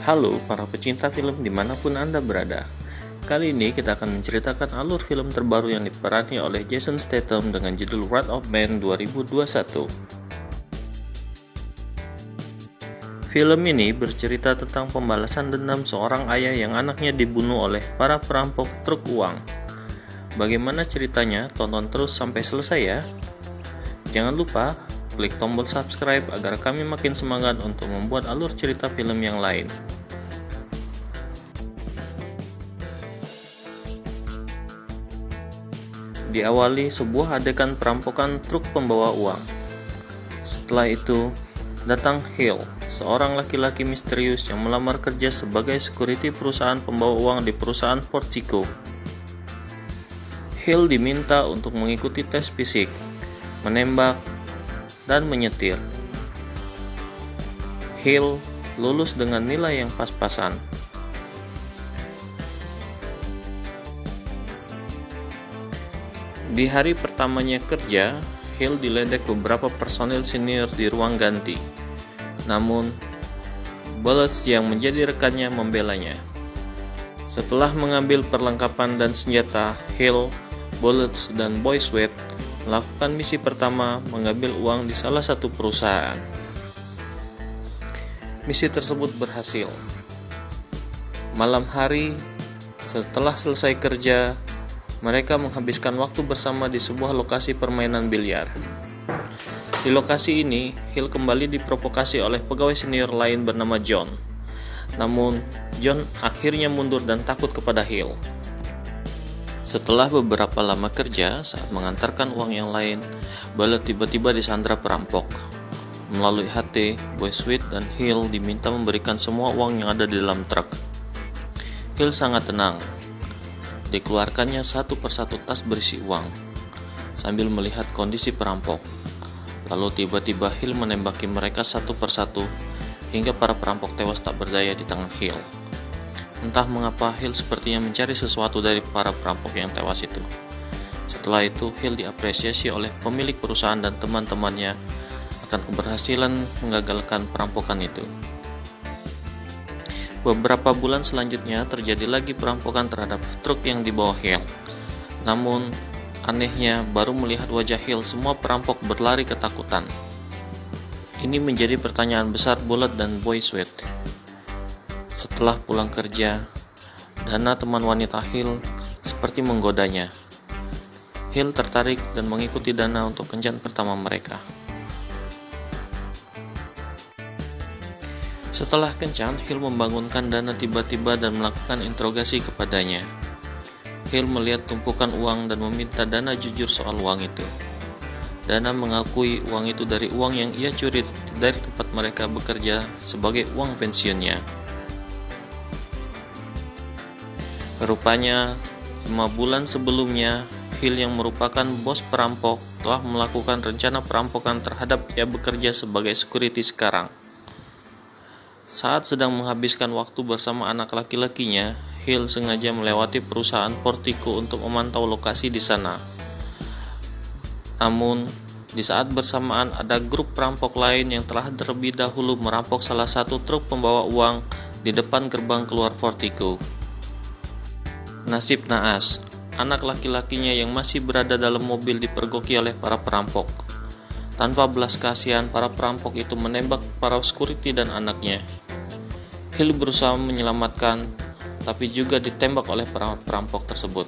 Halo para pecinta film dimanapun Anda berada. Kali ini kita akan menceritakan alur film terbaru yang diperani oleh Jason Statham dengan judul Wrath of Man 2021. Film ini bercerita tentang pembalasan dendam seorang ayah yang anaknya dibunuh oleh para perampok truk uang. Bagaimana ceritanya? Tonton terus sampai selesai ya. Jangan lupa klik tombol subscribe agar kami makin semangat untuk membuat alur cerita film yang lain. Diawali sebuah adegan perampokan truk pembawa uang. Setelah itu, datang Hill, seorang laki-laki misterius yang melamar kerja sebagai security perusahaan pembawa uang di perusahaan Portico. Hill diminta untuk mengikuti tes fisik, menembak, dan menyetir. Hill lulus dengan nilai yang pas-pasan. Di hari pertamanya kerja, Hill diledek beberapa personil senior di ruang ganti. Namun, Bullets yang menjadi rekannya membelanya. Setelah mengambil perlengkapan dan senjata, Hill, Bullets, dan Boy Sweat melakukan misi pertama mengambil uang di salah satu perusahaan. Misi tersebut berhasil. Malam hari, setelah selesai kerja, mereka menghabiskan waktu bersama di sebuah lokasi permainan biliar. Di lokasi ini, Hill kembali diprovokasi oleh pegawai senior lain bernama John. Namun, John akhirnya mundur dan takut kepada Hill. Setelah beberapa lama kerja, saat mengantarkan uang yang lain, Bullet tiba-tiba disandra perampok. Melalui HT, Boy Sweat dan Hill diminta memberikan semua uang yang ada di dalam truk. Hill sangat tenang. Dikeluarkannya satu persatu tas berisi uang, sambil melihat kondisi perampok. Lalu tiba-tiba Hill menembaki mereka satu persatu, hingga para perampok tewas tak berdaya di tangan Hill. Entah mengapa Hill sepertinya mencari sesuatu dari para perampok yang tewas itu. Setelah itu, Hill diapresiasi oleh pemilik perusahaan dan teman-temannya akan keberhasilan menggagalkan perampokan itu. Beberapa bulan selanjutnya terjadi lagi perampokan terhadap truk yang dibawa Hill. Namun, anehnya baru melihat wajah Hill semua perampok berlari ketakutan. Ini menjadi pertanyaan besar Bullet dan Boy Sweat. Setelah pulang kerja, Dana teman wanita Hill seperti menggodanya. Hill tertarik dan mengikuti Dana untuk kencan pertama mereka. Setelah kencan, Hill membangunkan Dana tiba-tiba dan melakukan interogasi kepadanya. Hill melihat tumpukan uang dan meminta Dana jujur soal uang itu. Dana mengakui uang itu dari uang yang ia curi dari tempat mereka bekerja sebagai uang pensiunnya. Rupanya, 5 bulan sebelumnya, Hill yang merupakan bos perampok telah melakukan rencana perampokan terhadap ia bekerja sebagai security sekarang. Saat sedang menghabiskan waktu bersama anak laki-lakinya, Hill sengaja melewati perusahaan Portico untuk memantau lokasi di sana. Namun, di saat bersamaan ada grup perampok lain yang telah terlebih dahulu merampok salah satu truk pembawa uang di depan gerbang keluar Portico. Nasib naas, anak laki-lakinya yang masih berada dalam mobil dipergoki oleh para perampok. Tanpa belas kasihan, para perampok itu menembak para security dan anaknya. Hill berusaha menyelamatkan, tapi juga ditembak oleh para perampok tersebut.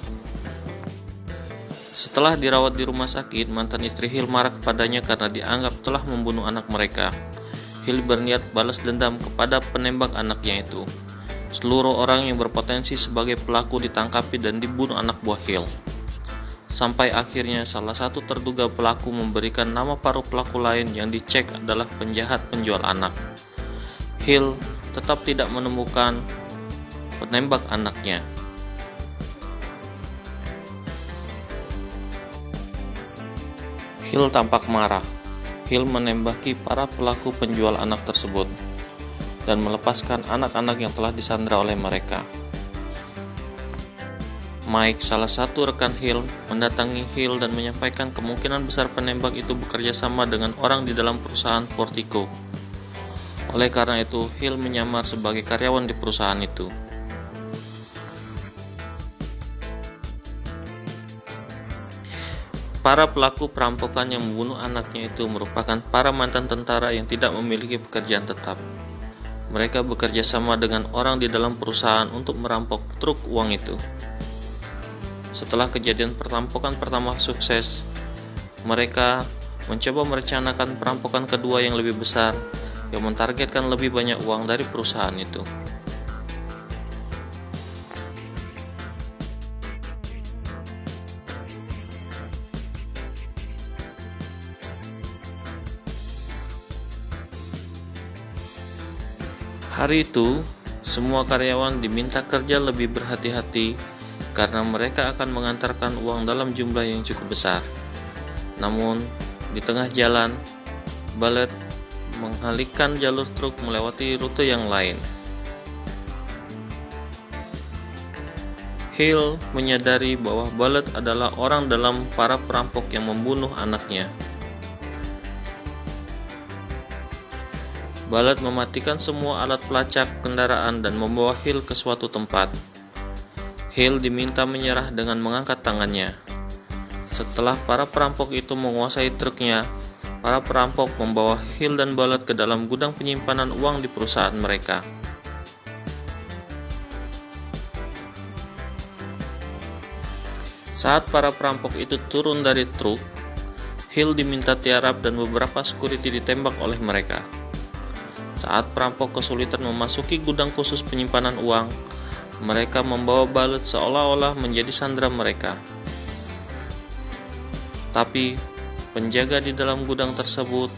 Setelah dirawat di rumah sakit, mantan istri Hill marah kepadanya karena dianggap telah membunuh anak mereka. Hill berniat balas dendam kepada penembak anaknya itu. Seluruh orang yang berpotensi sebagai pelaku ditangkapi dan dibunuh anak buah Hill. Sampai akhirnya salah satu terduga pelaku memberikan nama para pelaku lain yang dicek adalah penjahat penjual anak. Hill tetap tidak menemukan penembak anaknya. Hill tampak marah. Hill menembaki para pelaku penjual anak tersebut dan melepaskan anak-anak yang telah disandra oleh mereka. Mike, salah satu rekan Hill, mendatangi Hill dan menyampaikan kemungkinan besar penembak itu bekerja sama dengan orang di dalam perusahaan Portico. Oleh karena itu, Hill menyamar sebagai karyawan di perusahaan itu. Para pelaku perampokan yang membunuh anaknya itu merupakan para mantan tentara yang tidak memiliki pekerjaan tetap. Mereka bekerja sama dengan orang di dalam perusahaan untuk merampok truk uang itu. Setelah kejadian perampokan pertama sukses, mereka mencoba merencanakan perampokan kedua yang lebih besar yang mentargetkan lebih banyak uang dari perusahaan itu. Hari itu, semua karyawan diminta kerja lebih berhati-hati karena mereka akan mengantarkan uang dalam jumlah yang cukup besar. Namun, di tengah jalan, Bullet mengalihkan jalur truk melewati rute yang lain. Hill menyadari bahwa Bullet adalah orang dalam para perampok yang membunuh anaknya. Bullet mematikan semua alat pelacak kendaraan dan membawa Hill ke suatu tempat. Hill diminta menyerah dengan mengangkat tangannya. Setelah para perampok itu menguasai truknya, para perampok membawa Hill dan Bullet ke dalam gudang penyimpanan uang di perusahaan mereka. Saat para perampok itu turun dari truk, Hill diminta tiarap dan beberapa security ditembak oleh mereka. Saat perampok kesulitan memasuki gudang khusus penyimpanan uang, mereka membawa Bullet seolah-olah menjadi sandera mereka. Tapi, penjaga di dalam gudang tersebut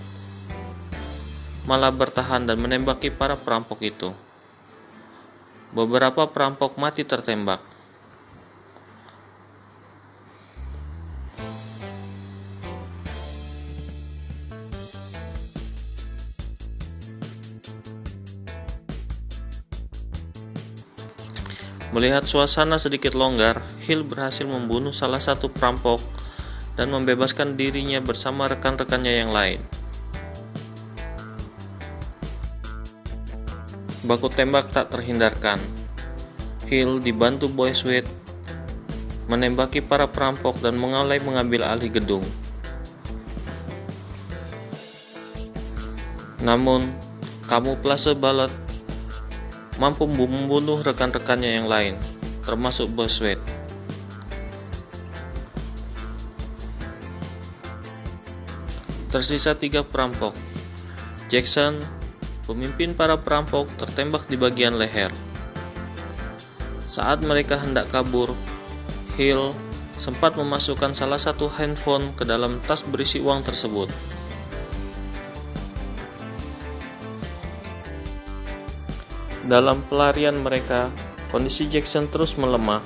malah bertahan dan menembaki para perampok itu. Beberapa perampok mati tertembak. Melihat suasana sedikit longgar, Hill berhasil membunuh salah satu perampok dan membebaskan dirinya bersama rekan-rekannya yang lain. Baku tembak tak terhindarkan. Hill dibantu Boy Sweat menembaki para perampok dan mengambil alih gedung. Namun, kamuflase Bullet mampu membunuh rekan-rekannya yang lain, termasuk Boy Sweat. Tersisa 3 perampok. Jackson, pemimpin para perampok, tertembak di bagian leher. Saat mereka hendak kabur, Hill sempat memasukkan salah satu handphone ke dalam tas berisi uang tersebut. Dalam pelarian mereka, kondisi Jackson terus melemah.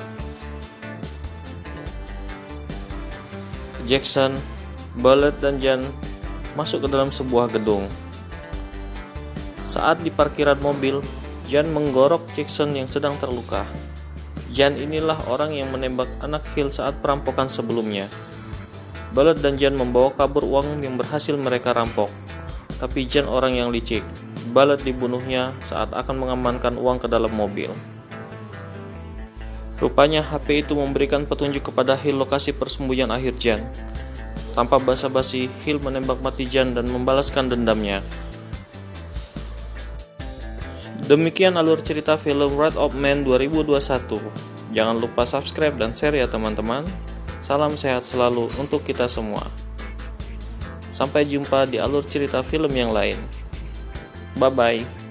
Jackson, Bullet, dan Jan masuk ke dalam sebuah gedung. Saat di parkiran mobil, Jan menggorok Jackson yang sedang terluka. Jan inilah orang yang menembak anak Hill saat perampokan sebelumnya. Bullet dan Jan membawa kabur uang yang berhasil mereka rampok, tapi Jan orang yang licik. Bullet dibunuhnya saat akan mengamankan uang ke dalam mobil. Rupanya HP itu memberikan petunjuk kepada Hill lokasi persembunyian akhir Jan. Tanpa basa-basi, Hill menembak mati Jan dan membalaskan dendamnya. Demikian alur cerita film Wrath of Man 2021. Jangan lupa subscribe dan share ya teman-teman. Salam sehat selalu untuk kita semua. Sampai jumpa di alur cerita film yang lain. Bye-bye.